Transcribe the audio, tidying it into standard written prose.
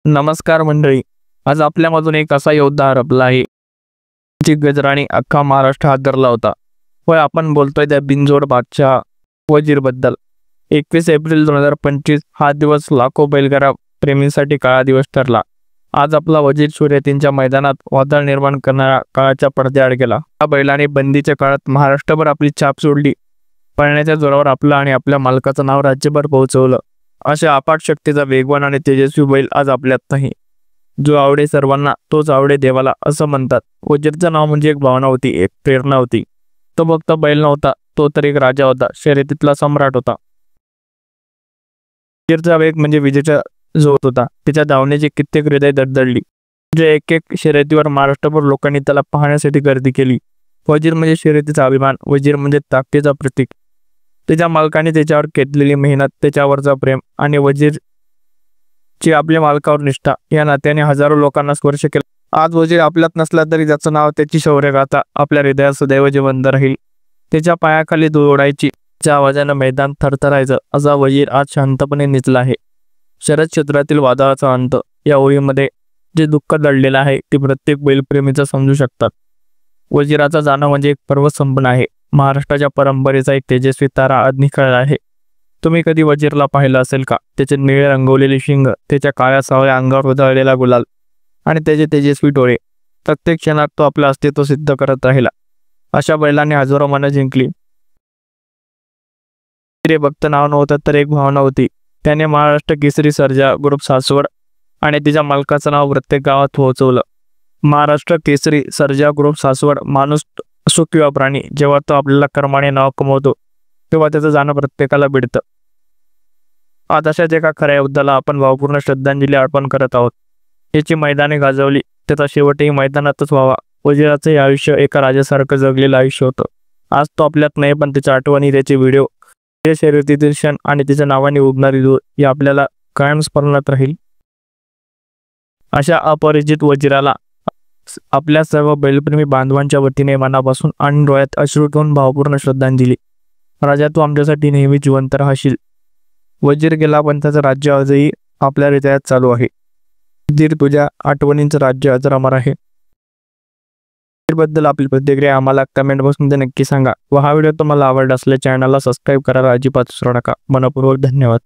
नमस्कार मंडळी. आज आपल्यामधून एक असा योद्धा हरपला आहे जी गजराने अख्खा महाराष्ट्र हादरला होता. होय, आपण बोलतोय त्या बिनजोड बादशाह वजीरबद्दल. 21 एप्रिल 2025 हा दिवस लाखो बैलगाडा प्रेमींसाठी काळा दिवस ठरला. आज आपला वजीर शर्यतींच्या मैदानात वादळ निर्माण करणाऱ्या काळाच्या पडद्याआड गेला. या बैलाने बंदीच्या काळात महाराष्ट्रभर आपली छाप सोडली. पळण्याच्या जोरावर आपलं आणि आपल्या मालकाचं नाव राज्यभर पोहोचवलं. अशा अफाट शक्तीचा वेगवान आणि तेजस्वी बैल आज आपल्यात नाही. जो आवडे सर्वांना तोच आवडे देवाला असं म्हणतात. वजीरचं नाव म्हणजे एक भावना होती, एक प्रेरणा होती. तो फक्त बैल नव्हता, तो तर एक राजा होता, शर्यतीतला सम्राट होता. वजीरचा वेग म्हणजे विजेचा जोत होता. त्याच्या धावण्याची कित्येक हृदय दडदडली. म्हणजे एक एक शर्यतीवर महाराष्ट्रभर लोकांनी त्याला पाहण्यासाठी गर्दी केली. वजीर म्हणजे शर्यतीचा अभिमान, वजीर म्हणजे ताकदीचा प्रतीक. त्याच्या मालकाने त्याच्यावर घेतलेली मेहनत, त्याच्यावरचा प्रेम आणि वजीरची आपल्या मालकावर निष्ठा या नात्याने हजारो लोकांना स्पर्श केला. आज वजीर आपल्यात नसला तरी त्याचं नाव, त्याची शौर्यगाथा आपल्या हृदयात सदैव जिवंत राहील. त्याच्या पायाखाली धूळ उडायची, त्याच्या आवाजानं मैदान थरथरायचं. असा वजीर आज शांतपणे निजला आहे. शरद क्षेत्रातील वादळाचा अंत या ओळीमध्ये जे दुःख दडलेलं आहे ते प्रत्येक बैलप्रेमीचं समजू शकतात. वजीराचा जाणं म्हणजे एक पर्वसंपन्न आहे. महाराष्ट्राच्या परंपरेचा एक तेजस्वी तारा आज निखळला आहे. तुम्ही कधी वजीरला पाहिलं असेल का? त्याचे निळे रंगवलेले शिंग, त्याच्या काळ्या सावळ्या अंगावर उधळलेला गुलाल आणि त्याचे तेजस्वी डोळे. प्रत्येक क्षणात तो आपलं अस्तित्व सिद्ध करत राहिला. अशा बैलाने हजारो मनं जिंकली. भक्त नाव नव्हतं तर एक भावना होती. त्याने महाराष्ट्र केसरी सर्जा ग्रुप सासवड आणि तिच्या मालकाचं नाव प्रत्येक गावात पोहोचवलं. महाराष्ट्र केसरी सर्जा ग्रुप सासवड. माणूस असो किंवा प्राणी, जेव्हा तो आपल्याला कर्माने नाव कमवतो तेव्हा त्याचं जाणं प्रत्येकाला भिडतं. आज अशाच एका खऱ्या योद्धाला आपण भावपूर्ण श्रद्धांजली अर्पण करत आहोत. याची मैदाने गाजवली, त्याचा शेवटही मैदानातच व्हावा. वजीराचं हे आयुष्य एका राजासारखं जगलेलं आयुष्य होतं. आज तो आपल्यात नाही, पण त्याच्या आठवणी, त्याचे व्हिडिओ, त्याच्या शर्यतीतील क्षण आणि त्याच्या नावाने उडणारी धूळ ही आपल्याला कायम स्मरणात राहील. अशा अपरिचित वजीराला आपल्या सर्व बैलप्रेमी बांधवांच्या वतीने मनापासून आणि डोळ्यात अश्रू ठेवून भावपूर्ण श्रद्धांजली. राजा, तू आमच्यासाठी नेहमी जिवंत राहशील. वजीर गेला, पण त्याचं राज्य आजही आपल्या हृदयात चालू आहे. वजीर, तुझ्या आठवणींचं राज्य अजर अमर आहे. बद्दल आपली प्रतिक्रिया आम्हाला कमेंट बॉक्समध्ये नक्की सांगा. व हा व्हिडिओ तुम्हाला आवडला असल्यास चॅनलला सबस्क्राईब करायला अजिबात विसरू नका. मनपूर्वक धन्यवाद.